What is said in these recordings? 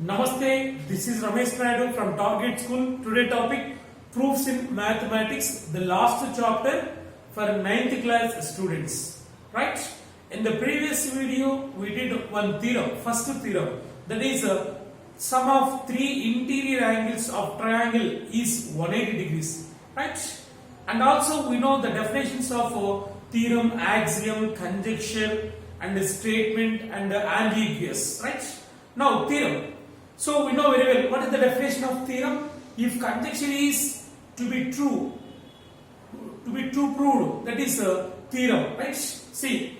Namaste, this is Ramesh Naidu from Target School. Today topic Proofs in Mathematics, the last chapter for 9th class students. Right? In the previous video we did one theorem, first theorem, that is sum of three interior angles of triangle is 180 degrees. Right? And also we know the definitions of theorem, axiom, conjecture and statement and ambiguous. Right? Now theorem. So we know very well what is the definition of theorem. If conjecture is to be true proved, that is a theorem, right? See,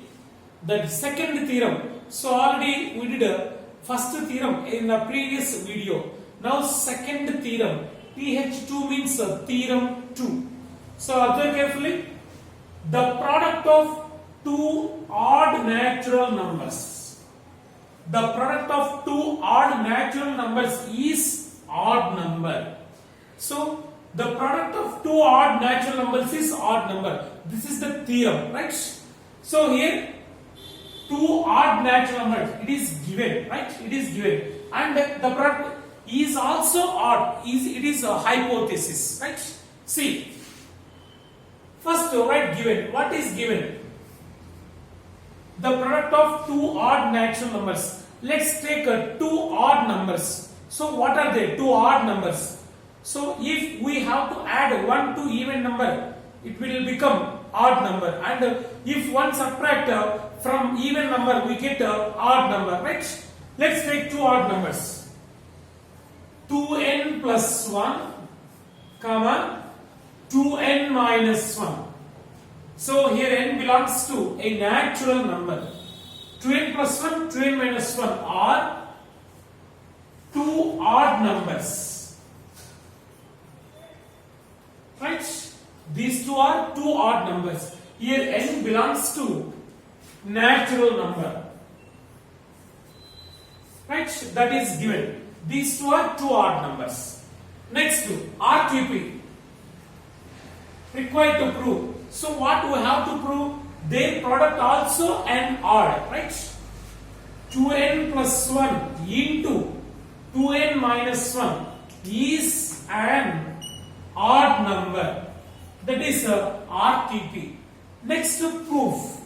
the second theorem. So already we did a first theorem in the previous video. Now second theorem. TH2 means theorem 2. So observe carefully. The product of two odd natural numbers. The product of two odd natural numbers is odd number. So the product of two odd natural numbers is odd number. This is the theorem, right? So here two odd natural numbers, it is given, right? It is given, and the product is also odd. It is a hypothesis, right? See, first write given. What is given? The product of two odd natural numbers. Let's take two odd numbers. So what are they? Two odd numbers. So if we have to add one to even number, it will become odd number. And if one subtract from even number, we get odd number, right? Let's take two odd numbers. 2n plus 1, comma 2n minus 1. So here n belongs to a natural number. 2n plus 1, 2n minus 1 are two odd numbers. Right? These two are two odd numbers. Here n belongs to natural number. Right? That is given. These two are two odd numbers. Next to RQP. Required to prove. So what we have to prove? Their product also an odd, right? 2n plus 1 into 2n minus 1 is an odd number. That is RTP. Next proof.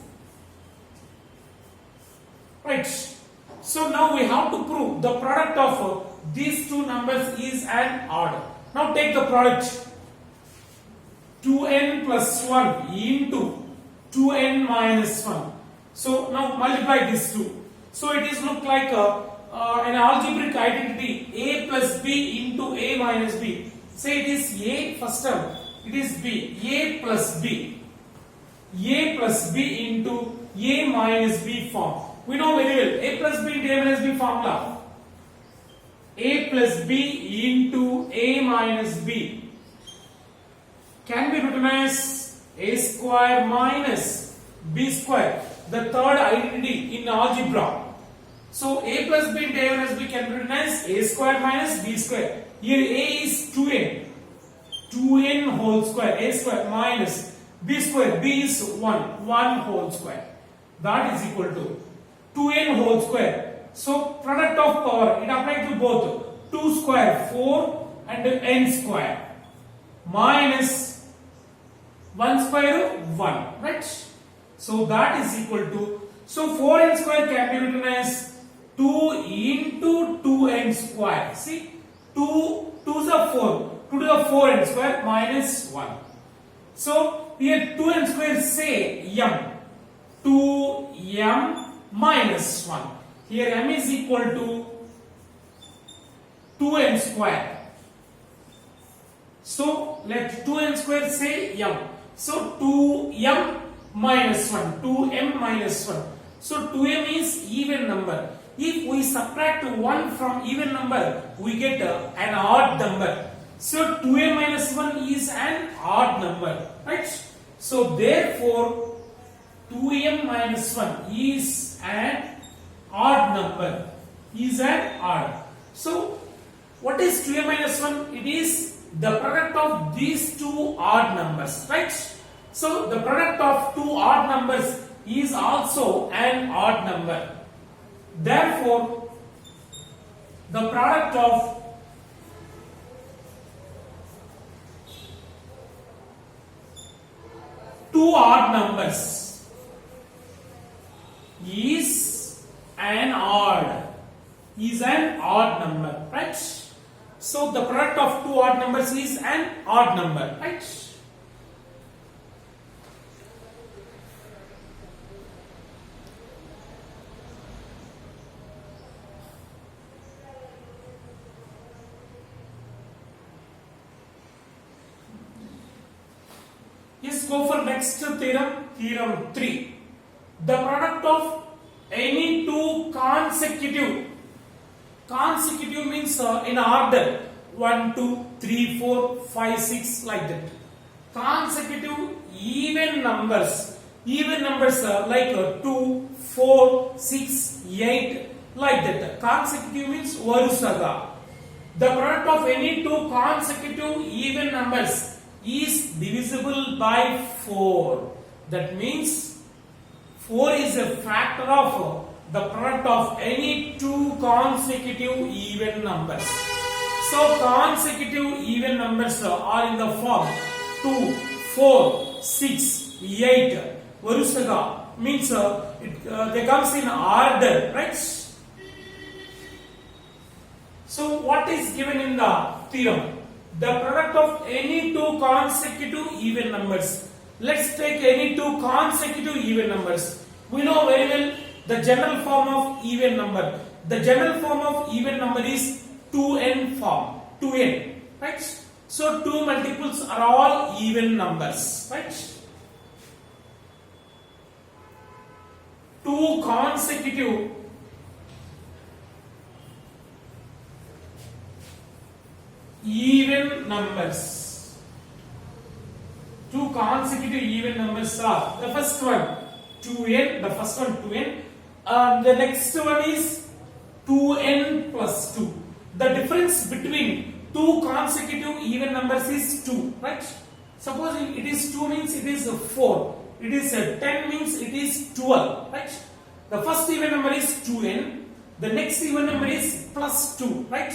Right. So now we have to prove the product of these two numbers is an odd. Now take the product. 2n plus 1 into 2n minus 1. So now multiply these two. So it is look like an algebraic identity a plus b into a minus b. Say it is a first term. It is b. A plus b. A plus b into a minus b form. We know very well a plus b into a minus b formula. A plus b into a minus b can be written as a square minus b square, the third identity in algebra. So a plus b into a minus b can be written as a square minus b square. Here a is 2n, 2n whole square, a square minus b square, b is 1, 1 whole square. That is equal to 2n whole square. So product of power, it applies to both 2 square 4 and n square minus 1 square 1, right? So that is equal to, so 4n square can be written as 2 into 2n square. See, 2 is a 4, 2 to the 4n square minus 1. So here 2n square say m, 2m minus 1. Here m is equal to 2n square. So let 2n square say m. So 2m minus 1, 2m minus 1. So 2m is even number. If we subtract 1 from even number, we get an odd number. So 2m minus 1 is an odd number, right? So therefore 2m minus 1 is an odd number. Is an odd. So what is 2m minus 1? It is the product of these two odd numbers, right? So the product of two odd numbers is also an odd number. Therefore the product of two odd numbers is an odd number, right? So the product of two odd numbers is an odd number, right? Yes, go for next theorem, theorem 3. The product of any two consecutive means in order 1, 2, 3, 4, 5, 6 like that. Consecutive even numbers are like 2, 4, 6, 8 like that. Consecutive means varusaga. The product of any two consecutive even numbers is divisible by 4. That means 4 is a factor of the product of any two consecutive even numbers. So consecutive even numbers are in the form 2, 4, 6, 8. Varusaga means they comes in order, right? So what is given in the theorem? The product of any two consecutive even numbers. Let's take any two consecutive even numbers. We know very well the general form of even number. The general form of even number is 2n form. 2n, right? So two multiples are all even numbers, right? Two consecutive even numbers. Two consecutive even numbers are the first one 2n, the first one 2n, the next one is 2n plus 2. The difference between two consecutive even numbers is 2, right? Suppose it is 2 means it is 4, it is 10 means it is 12, right? The first even number is 2n, the next even number is plus 2, right?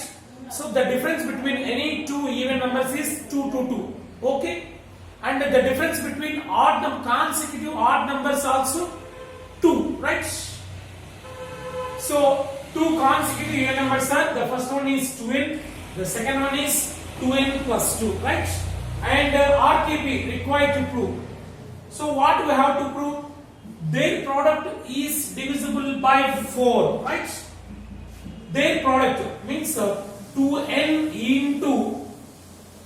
So the difference between any two even numbers is 2, 2, 2. Okay? And the difference between consecutive odd numbers also 2, right? So two consecutive even numbers are, the first one is 2n, the second one is 2n plus 2, right? And RKP required to prove. So what we have to prove? Their product is divisible by 4, right? Their product means 2n into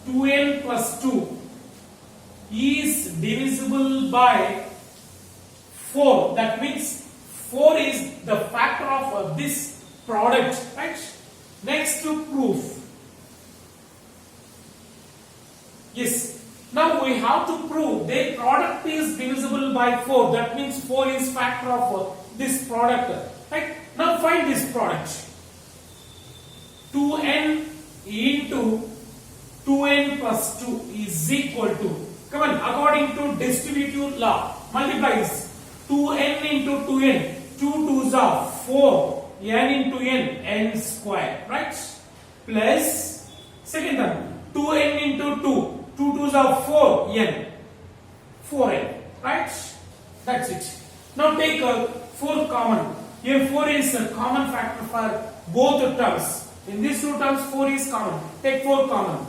2n plus 2 is divisible by 4. That means 4 is the factor of this product, right? Next to proof. Yes. Now we have to prove their product is divisible by 4. That means 4 is factor of this product, right? Now find this product. 2n into 2n plus 2 is equal to, come on, according to distributive law, multiply this. 2n into 2n, 2 2s are 4, n into n, n square, right? Plus, second term, 2n into 2, 2 2s are 4, n, 4n, right? That's it. Now take 4 common. Here 4 is a common factor for both the terms. In these two terms 4 is common. Take 4 common.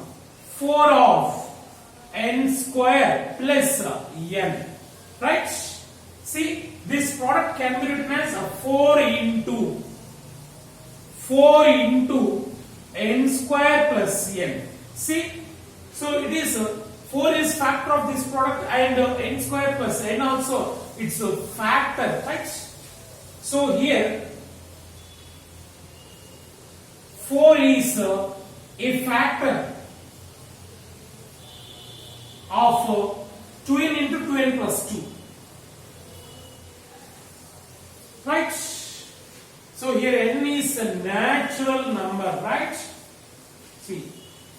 4 of n square plus n. Right? See, this product can be written as 4 into n square plus n. See, so it is 4 is factor of this product and n square plus n also it's a factor, right? So here 4 is a factor of 2n into 2n plus 2. Right? So here n is a natural number, right? See.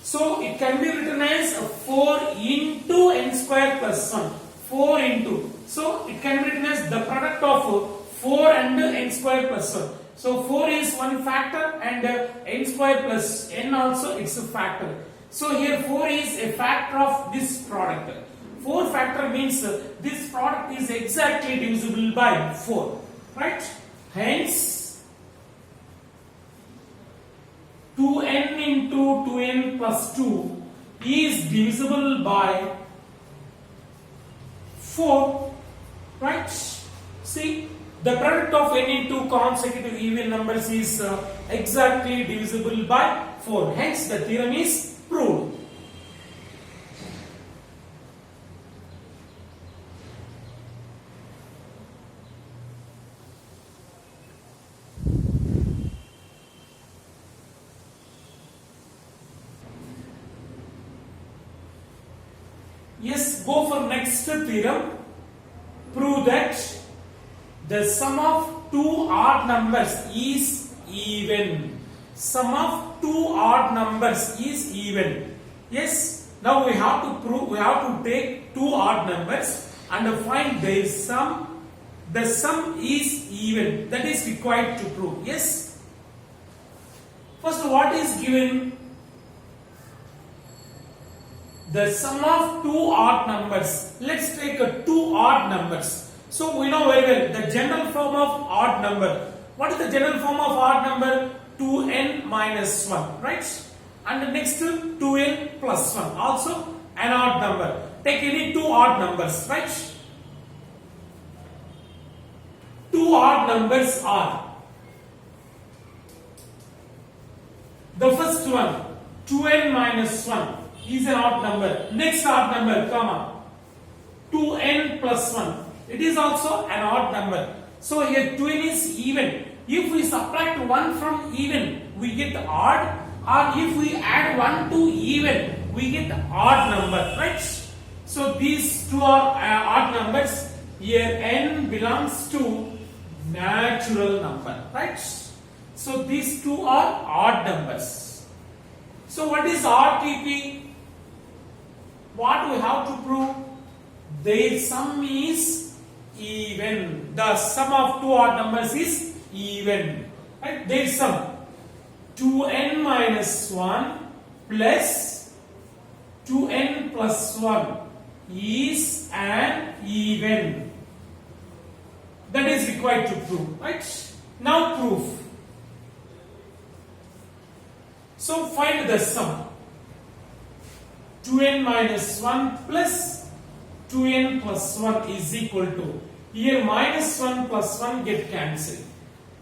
So it can be written as 4 into n square plus 1. 4 into. So it can be written as the product of 4 and n square plus 1. So 4 is one factor and n square plus n also it's a factor. So here 4 is a factor of this product. 4 factor means this product is exactly divisible by 4, right? Hence 2n into 2n plus 2 is divisible by 4, right? See, the product of n into consecutive even numbers is exactly divisible by 4. Hence, the theorem is proved. Yes, go for next theorem. Prove that the sum of two odd numbers is even. Sum of two odd numbers is even. Yes, now we have to prove, we have to take two odd numbers and find their sum. The sum is even. That is required to prove. Yes. First, what is given? The sum of two odd numbers. Let's take two odd numbers. So we know very well the general form of odd number. What is the general form of odd number? 2n minus 1, right? And the next 2n plus 1, also an odd number. Take any two odd numbers, right? Two odd numbers are the first one, 2n minus 1 is an odd number. Next odd number, comma, 2n plus 1. It is also an odd number. So here 2n is even. If we subtract 1 from even, we get odd. Or if we add 1 to even, we get odd number, right? So these two are odd numbers. Here n belongs to natural number, right? So these two are odd numbers. So what is RTP? What we have to prove? Their sum is even. The sum of two odd numbers is even. Right? Their sum 2n minus 1 plus 2n plus 1 is an even. That is required to prove. Right? Now proof. So find the sum. 2n minus 1 plus 2n plus 1 is equal to, here minus 1 plus 1 get cancelled.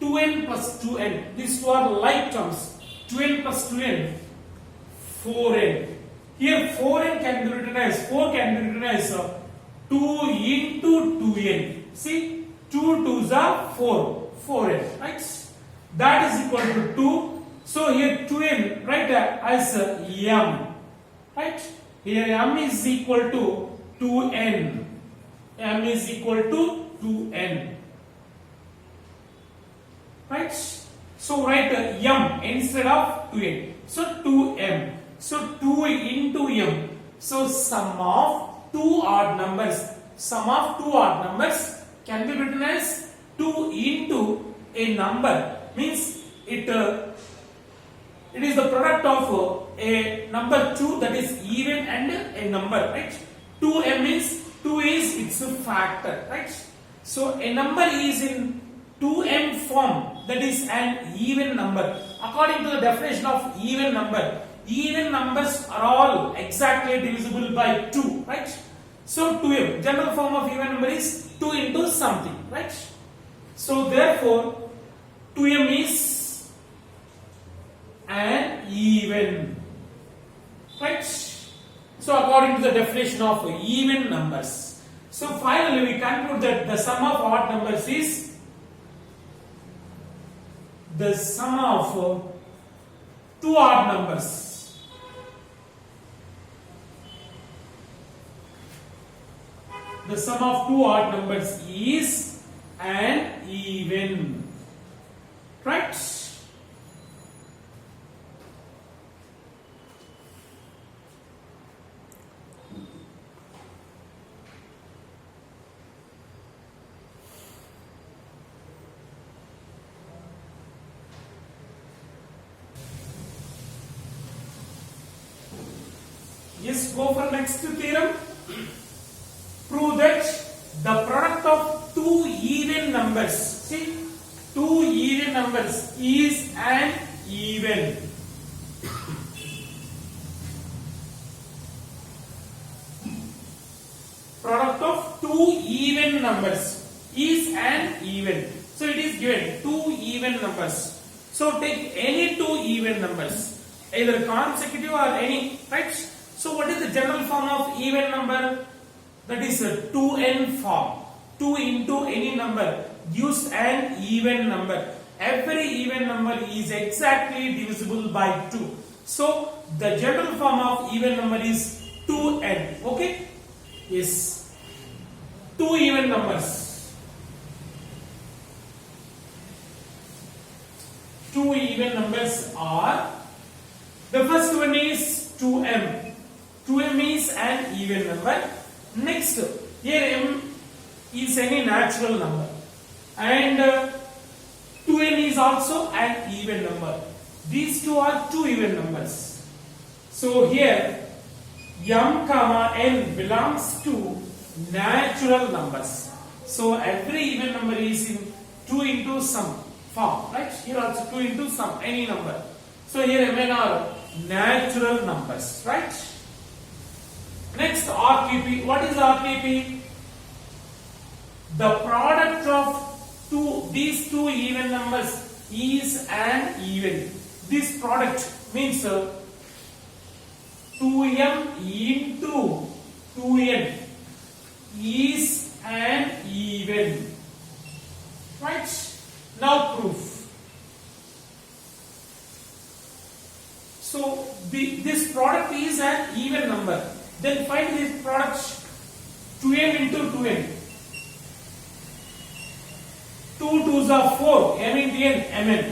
2n plus 2n, these two are like terms. 2n plus 2n, 4n. Here 4n can be written as, 4 can be written as 2 into 2n. See, 2 2s are 4, 4n, right? That is equal to 2. So here 2n, write as m. Right? Here m is equal to 2n. M is equal to 2n. Right? So write m instead of 2n. So 2m. So 2 into m. So sum of two odd numbers. Sum of two odd numbers can be written as 2 into a number. Means it is the product of a number 2 that is even and a number, right? 2m means 2 is its a factor, right? So a number is in 2m form, that is an even number. According to the definition of even numbers are all exactly divisible by 2, right? So 2m, general form of even number is 2 into something, right? So therefore 2m is an even, right? So according to the definition of even numbers. So finally we conclude that the sum of odd numbers is the sum of two odd numbers. The sum of two odd numbers is an even, right? Yes, go for next theorem. Prove that the product of two even numbers, see, two even numbers is an even. Product of two even numbers is an even. So it is given two even numbers. So take any two even numbers, either consecutive or any, right? So what is the general form of even number? That is a 2n form. 2 into any number gives an even number. Every even number is exactly divisible by 2. So the general form of even number is 2n. Okay? Yes. Two even numbers. Two even numbers are, the first one is 2m. 2m is an even number. Next, here m is any natural number, and 2n is also an even number. These two are two even numbers. So here m comma n belongs to natural numbers. So every even number is in 2 into some form, right? Here also 2 into some, any number. So here mn are natural numbers, right? Next, RQP. What is RQP? The product of these two even numbers is an even. This product means 2m into 2n is an even. Right? Now proof. So this product is an even number. Then find this product 2m into 2n. 2 2s are 4, m into n, mn.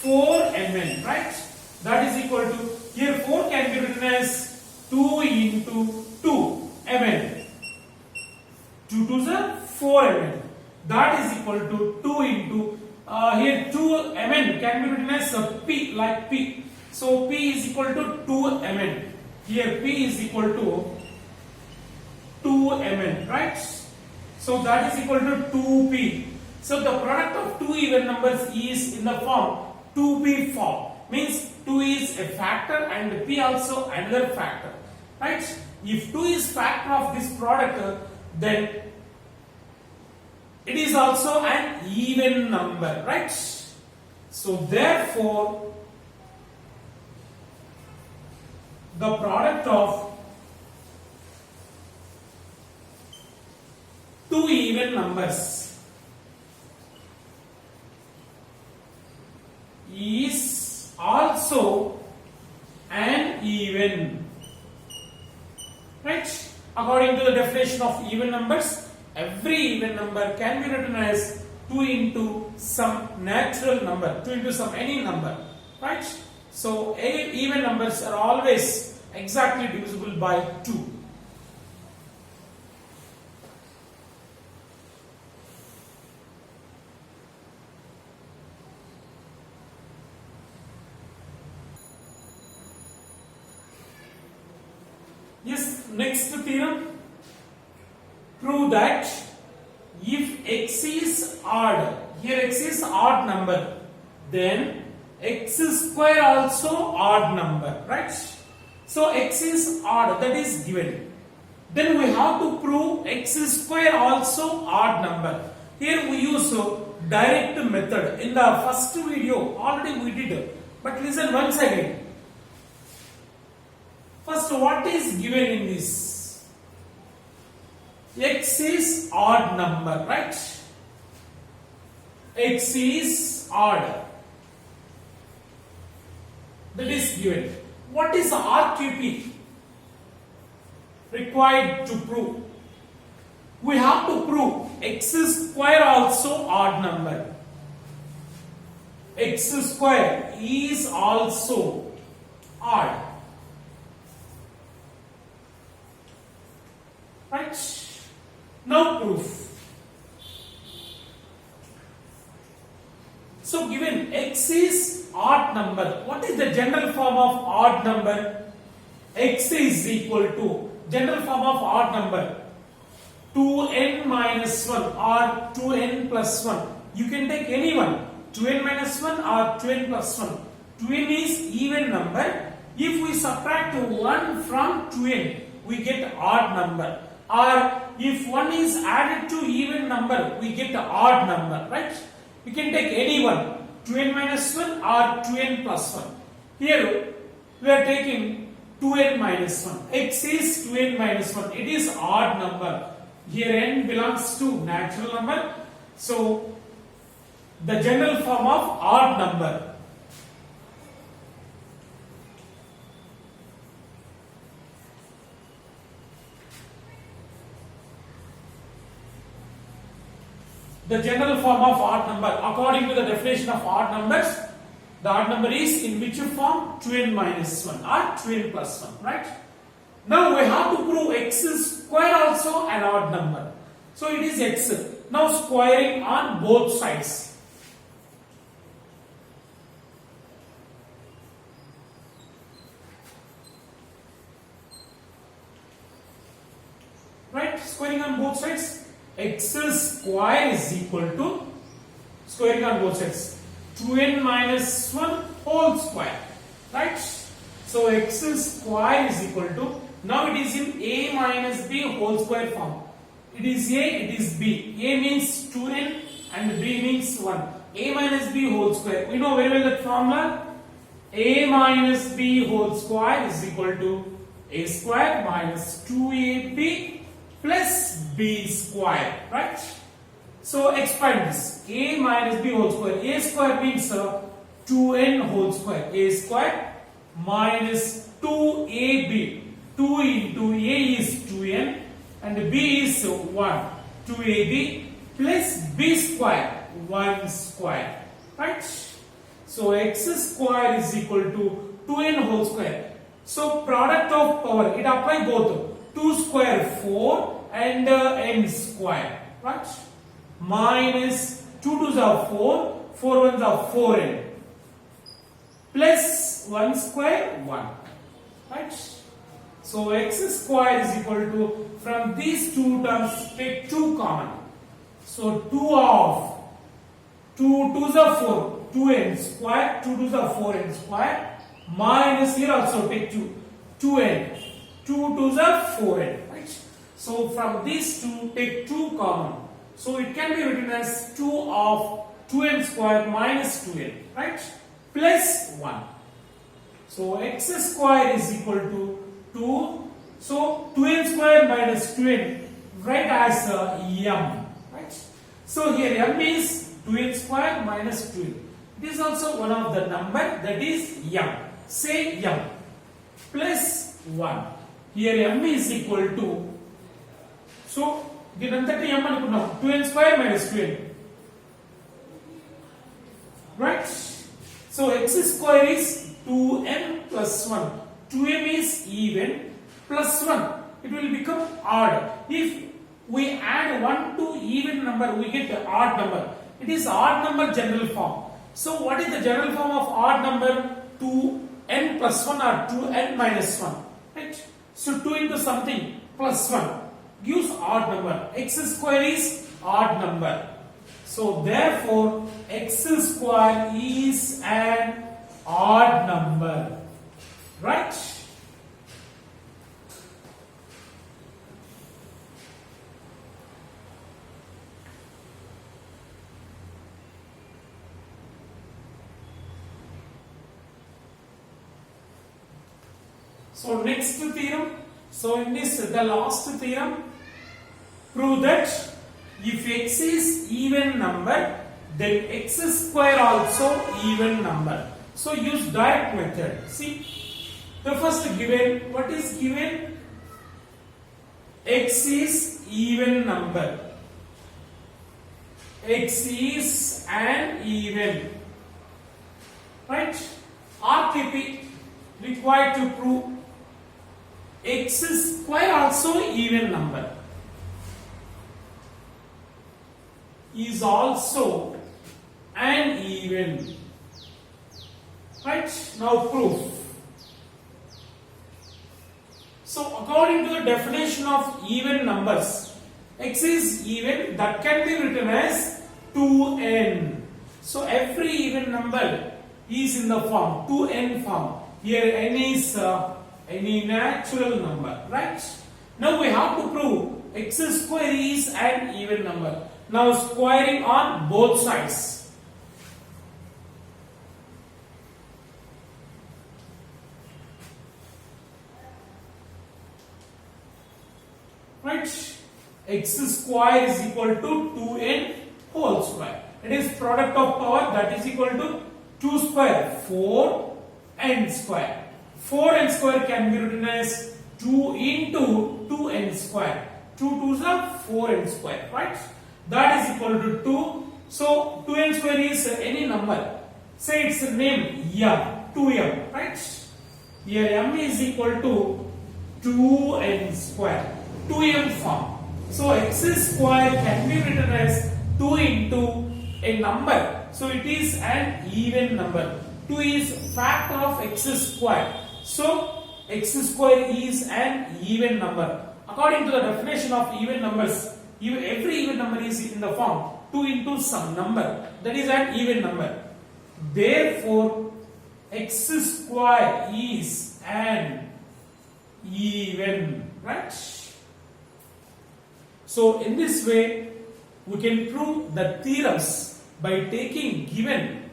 4mn, right? That is equal to, here 4 can be written as 2 into 2, mn. 2 2s are 4mn. That is equal to 2 into, here 2mn can be written as p, like p. So p is equal to 2mn. Here p is equal to 2mn, right? So that is equal to 2p. So the product of two even numbers is in the form 2p form. Means 2 is a factor and p also another factor, right? If 2 is factor of this product, then it is also an even number, right? So therefore the product of two even numbers is also an even, right? According to the definition of even numbers, every even number can be written as 2 into some natural number, 2 into some any number, right? So even numbers are always exactly divisible by 2. Yes, next theorem. Prove that if x is odd, here x is odd number, then x square also odd number, right? So x is odd, that is given. Then we have to prove x square also odd number. Here we use direct method. In the first video already we did, but listen once again. First, what is given in this? X is odd number, right? X is odd. That is given. What is RQP required to prove? We have to prove x square also odd number. X square is also odd. Right? Now proof. So given x is odd number, what is the general form of odd number? x is equal to general form of odd number 2n minus 1 or 2n plus 1. You can take any one, 2n minus 1 or 2n plus 1. 2n is even number. If we subtract 1 from 2n, we get odd number. Or if 1 is added to even number, we get odd number, right? We can take any one, 2n minus 1 or 2n plus 1. Here we are taking 2n minus 1. X is 2n minus 1. It is odd number. Here n belongs to natural number. So the general form of odd number. The general form of odd number, according to the definition of odd numbers, the odd number is in which form? 2n minus 1 or 2n plus 1, right? Now we have to prove x is square also an odd number. So it is x. Now squaring on both sides. Right? Squaring on both sides. X square is equal to, squaring on both sides, 2n minus 1 whole square, right? So x square is equal to, now it is in a minus b whole square form. It is a, it is b. A means 2n and b means 1. A minus b whole square. We know very well that formula. A minus b whole square is equal to a square minus 2ab plus b square, right? So expand this. A minus b whole square. A square means 2n whole square. A square minus 2ab. 2 into a is 2n and b is 1. 2ab plus b square 1 square, right? So x square is equal to 2n whole square. So product of power, it apply both. 2 square 4 and n square, right? Minus 2 2s are 4, 4 1s are 4n plus 1 square 1, right? So x square is equal to, from these two terms take 2 common. So 2 of 2 2s are 4, 2n square, 2 2s are 4n square, minus here also take 2, 2n, 2 2s are 4n, right? So from these two take 2 common. So it can be written as 2 of 2n square minus 2n, right? Plus 1. So x square is equal to 2. So 2n square minus 2n, write as m, right? So here m is 2n square minus 2n. This is also one of the number, that is m. Say m plus 1. Here m is equal to, so దీనంతటి m అనుకున్నాం, 2n square minus 2n, right? So x square is 2m plus 1. 2m is even, plus 1, it will become odd. If we add 1 to even number, we get the odd number. It is odd number general form. So what is the general form of odd number? 2n plus 1 or 2n minus 1, right? So 2 into something plus 1 gives odd number. X square is odd number. So therefore x square is an odd number, right? So next theorem. So in this, the last theorem, prove that if x is even number, then x square also even number. So use direct method. See, the first given, what is given? X is even number. X is an even, right? RKP required to prove x square also even number, is also an even, right? Now proof. So according to the definition of even numbers, x is even, that can be written as 2n. So every even number is in the form 2n form. Here n is any natural number, right? Now we have to prove x square is an even number. Now squaring on both sides. Right? X square is equal to 2n whole square. It is product of power, that is equal to 2 square, 4n square. 4n square can be written as 2 into 2n square. 2 2s are 4n square, right? That is equal to 2. So 2n square is any number. Say its name m, 2m, right? Here m is equal to 2n square, 2m form. So x square can be written as 2 into a number. So it is an even number. 2 is factor of x square. So x square is an even number. According to the definition of even numbers, every even number is in the form 2 into some number. That is an even number. Therefore, x square is an even, right? So in this way, we can prove the theorems by taking given.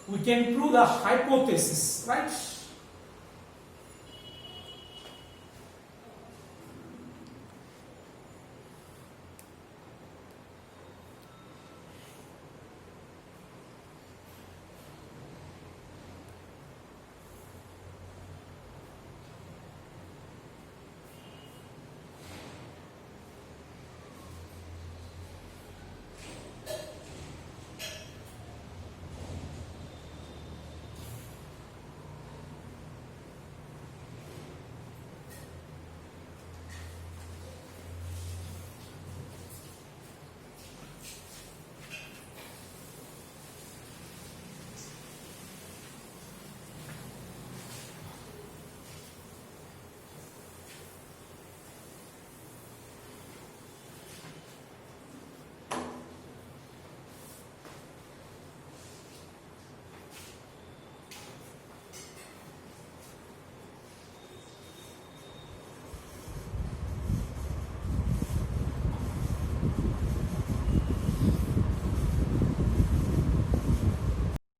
We can prove the hypothesis, right?